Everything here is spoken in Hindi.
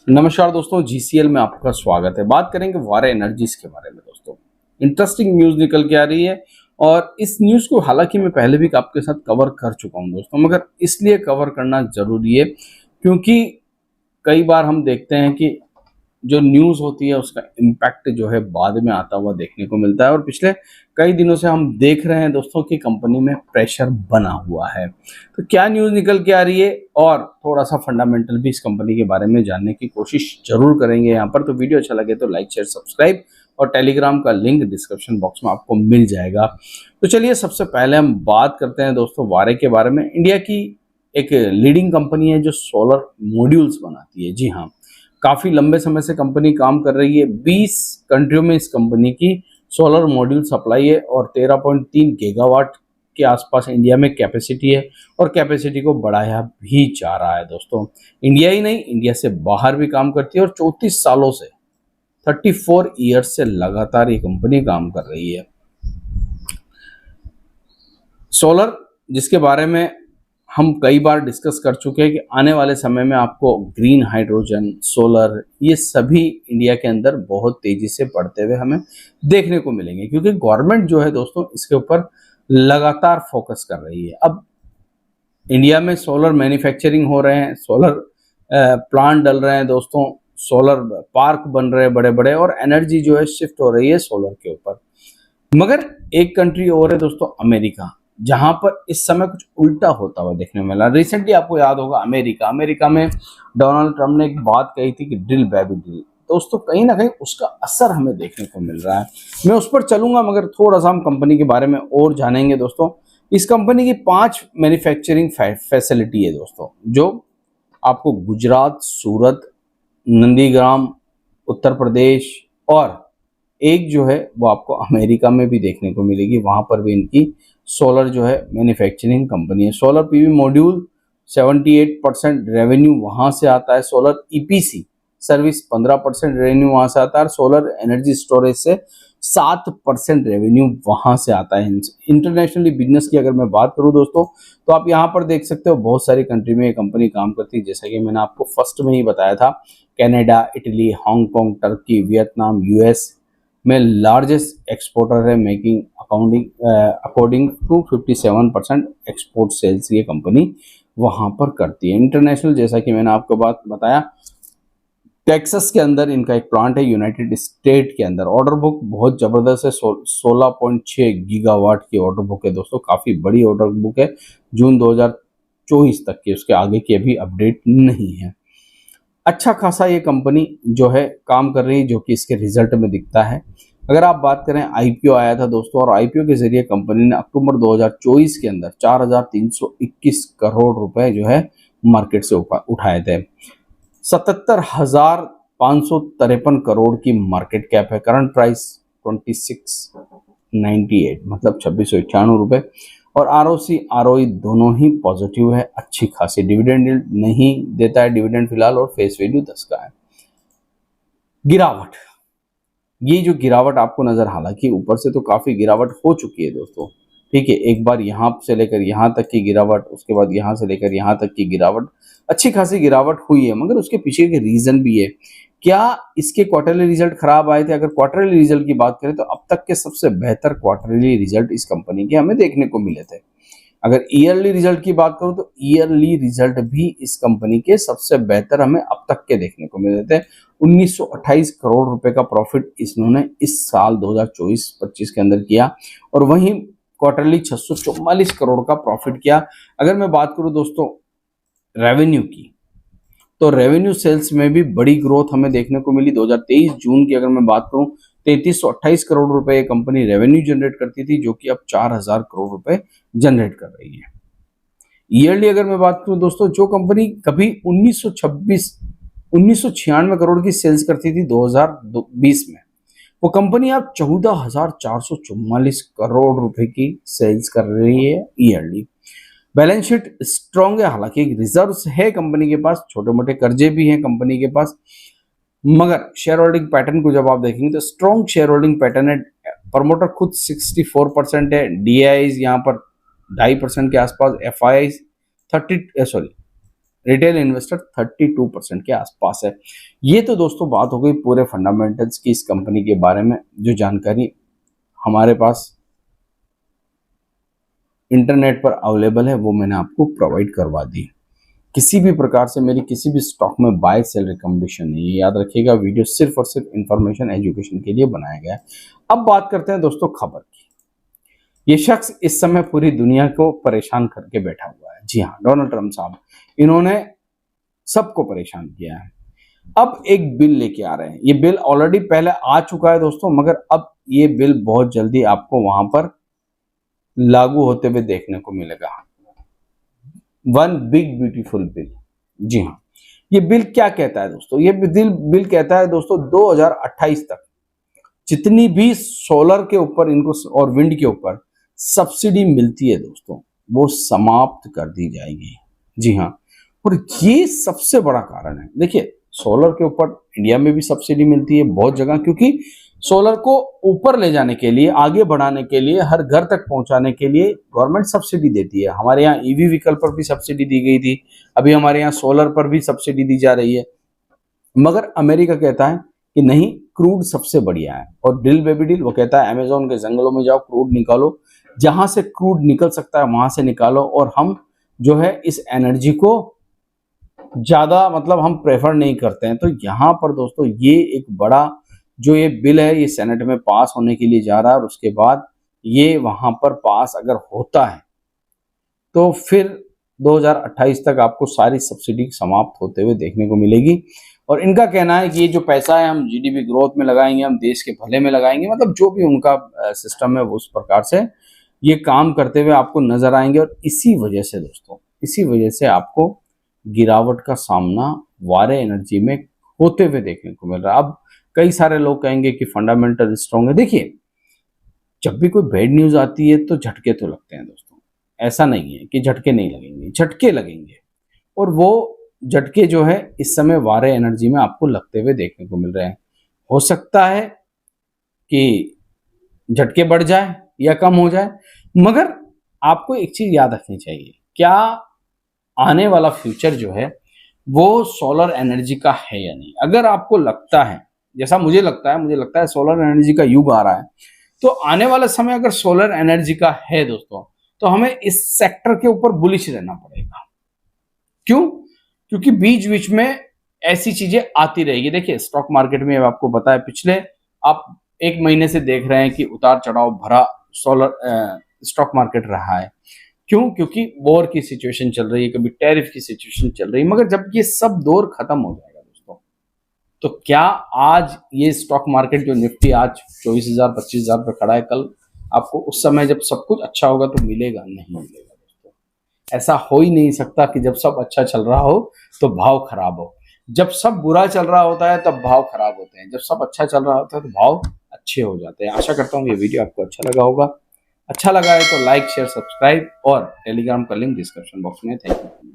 नमस्कार दोस्तों, जीसीएल में आपका स्वागत है। बात करेंगे वारे एनर्जीज के बारे में। दोस्तों, इंटरेस्टिंग न्यूज़ निकल के आ रही है और इस न्यूज़ को हालांकि मैं पहले भी आपके साथ कवर कर चुका हूं दोस्तों, मगर इसलिए कवर करना जरूरी है क्योंकि कई बार हम देखते हैं कि जो न्यूज़ होती है उसका इम्पैक्ट जो है बाद में आता हुआ देखने को मिलता है और पिछले कई दिनों से हम देख रहे हैं दोस्तों कि कंपनी में प्रेशर बना हुआ है। तो क्या न्यूज़ निकल के आ रही है और थोड़ा सा फंडामेंटल भी इस कंपनी के बारे में जानने की कोशिश जरूर करेंगे यहाँ पर। तो वीडियो अच्छा लगे तो लाइक शेयर सब्सक्राइब और टेलीग्राम का लिंक डिस्क्रिप्शन बॉक्स में आपको मिल जाएगा। तो चलिए सबसे पहले हम बात करते हैं दोस्तों वारे के बारे में। इंडिया की एक लीडिंग कंपनी है जो सोलर मॉड्यूल्स बनाती है। जी हाँ, काफी लंबे समय से कंपनी काम कर रही है। 20 कंट्रियों में इस कंपनी की सोलर मॉड्यूल सप्लाई है और 13.3 गीगावाट के आसपास इंडिया में कैपेसिटी है और कैपेसिटी को बढ़ाया भी जा रहा है। दोस्तों, इंडिया ही नहीं, इंडिया से बाहर भी काम करती है और 34 सालों से 34 ईयर्स से लगातार ये कंपनी काम कर रही है। सोलर, जिसके बारे में हम कई बार डिस्कस कर चुके हैं कि आने वाले समय में आपको ग्रीन हाइड्रोजन, सोलर, ये सभी इंडिया के अंदर बहुत तेजी से बढ़ते हुए हमें देखने को मिलेंगे क्योंकि गवर्नमेंट जो है दोस्तों इसके ऊपर लगातार फोकस कर रही है। अब इंडिया में सोलर मैन्युफैक्चरिंग हो रहे हैं, सोलर प्लांट डल रहे हैं दोस्तों, सोलर पार्क बन रहे हैं बड़े बड़े और एनर्जी जो है शिफ्ट हो रही है सोलर के ऊपर। मगर एक कंट्री और है दोस्तों, अमेरिका, जहां पर इस समय कुछ उल्टा होता हुआ देखने में मिला। रिसेंटली आपको याद होगा अमेरिका में डोनाल्ड ट्रंप ने एक बात कही थी कि ड्रिल बेबी ड्रिल। दोस्तों, कहीं ना कहीं उसका असर हमें देखने को मिल रहा है। मैं उस पर चलूंगा मगर थोड़ा सा हम कंपनी के बारे में और जानेंगे। दोस्तों, इस कंपनी की 5 मैन्युफैक्चरिंग फैसिलिटी है दोस्तों, जो आपको गुजरात, सूरत, नंदीग्राम, उत्तर प्रदेश और एक जो है वो आपको अमेरिका में भी देखने को मिलेगी। वहां पर भी इनकी सोलर जो है मैन्युफैक्चरिंग कंपनी है। सोलर पीवी मॉड्यूल 78% रेवेन्यू वहां से आता है। सोलर ईपीसी सर्विस 15% रेवेन्यू वहां से आता है। सोलर एनर्जी स्टोरेज से 7% रेवेन्यू वहां से आता है। इंटरनेशनली बिजनेस की अगर मैं बात करूं दोस्तों, तो आप यहाँ पर देख सकते हो बहुत सारी कंट्री में ये कंपनी काम करती है। जैसा कि मैंने आपको फर्स्ट में ही बताया था, Canada, Italy, Hong Kong, Turkey, Vietnam, US में लार्जेस्ट एक्सपोर्टर है। Making according to 57% export sales ये कंपनी वहां पर करती है। इंटरनेशनल, जैसा कि मैंने आपको बात बताया, टेक्सास के अंदर इनका एक प्लांट है, यूनाइटेड स्टेट के अंदर। ऑर्डर बुक बहुत जबरदस्त है, 16.6 गीगावाट की ऑर्डर बुक है दोस्तों, काफी बड़ी ऑर्डर बुक है। जून 2024 तक की, उसके आगे की अभी अपडेट नहीं है। अच्छा खासा ये कंपनी जो है काम कर रही है, जो कि इसके रिजल्ट में दिखता है। अगर आप बात करें, आईपीओ आया था दोस्तों और आईपीओ के जरिए कंपनी ने अक्टूबर 2024 के अंदर 4,321 करोड़ रुपए जो है मार्केट से उठाए थे। 77,553 करोड़ की मार्केट कैप है। करंट प्राइस 2698 मतलब 2691 रुपए और आरओसी आरओई दोनों ही पॉजिटिव है। अच्छी खासी डिविडेंड नहीं देता है डिविडेंड फिलहाल और फेस वैल्यू 10 का है। गिरावट, ये जो गिरावट आपको नजर, हालांकि ऊपर से तो काफी गिरावट हो चुकी है दोस्तों, ठीक है। एक बार यहां से लेकर यहां तक की गिरावट, उसके बाद यहां से लेकर यहां तक की गिरावट, अच्छी खासी गिरावट हुई है। मगर उसके पीछे के रीजन भी है। क्या इसके क्वार्टरली रिजल्ट खराब आए थे? अगर क्वार्टरली रिजल्ट की बात करें तो अब तक के सबसे बेहतर क्वार्टरली रिजल्ट इस कंपनी के हमें देखने को मिले थे। अगर ईयरली रिजल्ट की बात करूं तो ईयरली रिजल्ट भी इस कंपनी के सबसे बेहतर हमें अब तक के देखने को मिले थे। 1928 करोड़ रुपए का प्रॉफिट इन्होंने इस साल 2024-25 के अंदर किया और वहीं क्वार्टरली 644 करोड़ का प्रॉफिट किया। अगर मैं बात करूं दोस्तों रेवेन्यू की, तो रेवेन्यू सेल्स में भी बड़ी ग्रोथ हमें देखने को मिली। 2023 जून की अगर मैं बात करूं, 3328 करोड़ रुपए कंपनी रेवेन्यू जनरेट करती थी, जो कि अब 4000 करोड़ रुपए जनरेट कर रही है। ईयरली अगर मैं बात करूं दोस्तों, जो कंपनी कभी 1996 करोड़ की सेल्स करती थी 2020 में, वो कंपनी अब 14,444 करोड़ रुपए की सेल्स कर रही है ईयरली। बैलेंस शीट स्ट्रॉन्ग है, हालांकि रिजर्व्स है कंपनी के पास, छोटे मोटे कर्जे भी हैं कंपनी के पास। मगर शेयर होल्डिंग पैटर्न को जब आप देखेंगे तो स्ट्रॉन्ग शेयर होल्डिंग पैटर्न है। प्रमोटर खुद 64% है, डीआईज यहाँ पर 2.5% के आसपास, एफआईआई 30 रिटेल इन्वेस्टर 32% के आसपास है। ये तो दोस्तों बात हो गई पूरे फंडामेंटल्स की इस कंपनी के बारे में, जो जानकारी हमारे पास इंटरनेट पर अवेलेबल है वो मैंने आपको प्रोवाइड करवा दी। किसी भी प्रकार से मेरी किसी भी स्टॉक में बाय सेल रिकमेंडेशन नहीं है, याद रखिएगा। वीडियो सिर्फ और सिर्फ इंफॉर्मेशन एजुकेशन के लिए बनाया गया है। अब बात करते हैं दोस्तों खबर की। ये शख्स इस समय पूरी दुनिया को परेशान करके बैठा हुआ है। जी हाँ, डोनाल्ड ट्रंप साहब, इन्होंने सबको परेशान किया है। अब एक बिल लेके आ रहे हैं। ये बिल ऑलरेडी पहले आ चुका है दोस्तों, मगर अब ये बिल बहुत जल्दी आपको वहां पर लागू होते हुए देखने को मिलेगा। One big beautiful bill. जी हाँ, ये बिल क्या कहता है दोस्तों? ये बिल कहता है दोस्तों 2028 तक जितनी भी सोलर के ऊपर इनको और विंड के ऊपर सब्सिडी मिलती है दोस्तों, वो समाप्त कर दी जाएगी। जी हाँ, और ये सबसे बड़ा कारण है। देखिए, सोलर के ऊपर इंडिया में भी सब्सिडी मिलती है बहुत जगह, क्योंकि सोलर को ऊपर ले जाने के लिए, आगे बढ़ाने के लिए, हर घर तक पहुंचाने के लिए गवर्नमेंट सब्सिडी देती है। हमारे यहाँ ईवी व्हीकल पर भी सब्सिडी दी गई थी, अभी हमारे यहाँ सोलर पर भी सब्सिडी दी जा रही है। मगर अमेरिका कहता है कि नहीं, क्रूड सबसे बढ़िया है। और डिल बेबी डिल, वो कहता है अमेजोन के जंगलों में जाओ, क्रूड निकालो, जहां से क्रूड निकल सकता है वहां से निकालो, और हम जो है इस एनर्जी को ज्यादा मतलब हम प्रेफर नहीं करते हैं। तो यहाँ पर दोस्तों ये एक बड़ा जो ये बिल है, ये सेनेट में पास होने के लिए जा रहा है, और उसके बाद ये वहां पर पास अगर होता है तो फिर 2028 तक आपको सारी सब्सिडी समाप्त होते हुए देखने को मिलेगी। और इनका कहना है कि ये जो पैसा है हम जीडीपी ग्रोथ में लगाएंगे, हम देश के भले में लगाएंगे, मतलब जो भी उनका सिस्टम है वो उस प्रकार से ये काम करते हुए आपको नजर आएंगे। और इसी वजह से दोस्तों, इसी वजह से आपको गिरावट का सामना वारे एनर्जी में होते हुए देखने को मिल रहा है। अब कई सारे लोग कहेंगे कि फंडामेंटल स्ट्रॉन्ग है। देखिए, जब भी कोई बैड न्यूज आती है तो झटके तो लगते हैं दोस्तों, ऐसा नहीं है कि झटके नहीं लगेंगे, झटके लगेंगे। और वो झटके जो है इस समय वारे एनर्जी में आपको लगते हुए देखने को मिल रहे हैं। हो सकता है कि झटके बढ़ जाए या कम हो जाए, मगर आपको एक चीज याद रखनी चाहिए, क्या आने वाला फ्यूचर जो है वो सोलर एनर्जी का है या नहीं। अगर आपको लगता है, जैसा मुझे लगता है सोलर एनर्जी का युग आ रहा है, तो आने वाला समय अगर सोलर एनर्जी का है दोस्तों, तो हमें इस सेक्टर के ऊपर बुलिश रहना पड़ेगा। क्यों? क्योंकि बीच बीच में ऐसी चीजें आती रहेगी। देखिए, स्टॉक मार्केट में आपको पता है, पिछले आप एक महीने से देख रहे हैं कि उतार चढ़ाव भरा सोलर स्टॉक मार्केट रहा है। क्यों? क्योंकि वॉर की सिचुएशन चल रही है, कभी टैरिफ की सिचुएशन चल रही है। मगर जब ये सब दौर खत्म हो जाएगा दोस्तों, तो क्या आज ये स्टॉक मार्केट जो निफ्टी आज 24,000 25,000 पे खड़ा है, कल आपको उस समय जब सब कुछ अच्छा होगा तो मिलेगा? नहीं मिलेगा दोस्तों। ऐसा हो ही नहीं सकता कि जब सब अच्छा चल रहा हो तो भाव खराब हो। जब सब बुरा चल रहा होता है तब भाव खराब होते हैं, जब सब अच्छा चल रहा होता है तो भाव अच्छे हो जाते हैं। आशा करता हूँ ये वीडियो आपको अच्छा लगा होगा। अच्छा लगा है तो लाइक शेयर सब्सक्राइब, और टेलीग्राम का लिंक डिस्क्रिप्शन बॉक्स में। Thank you.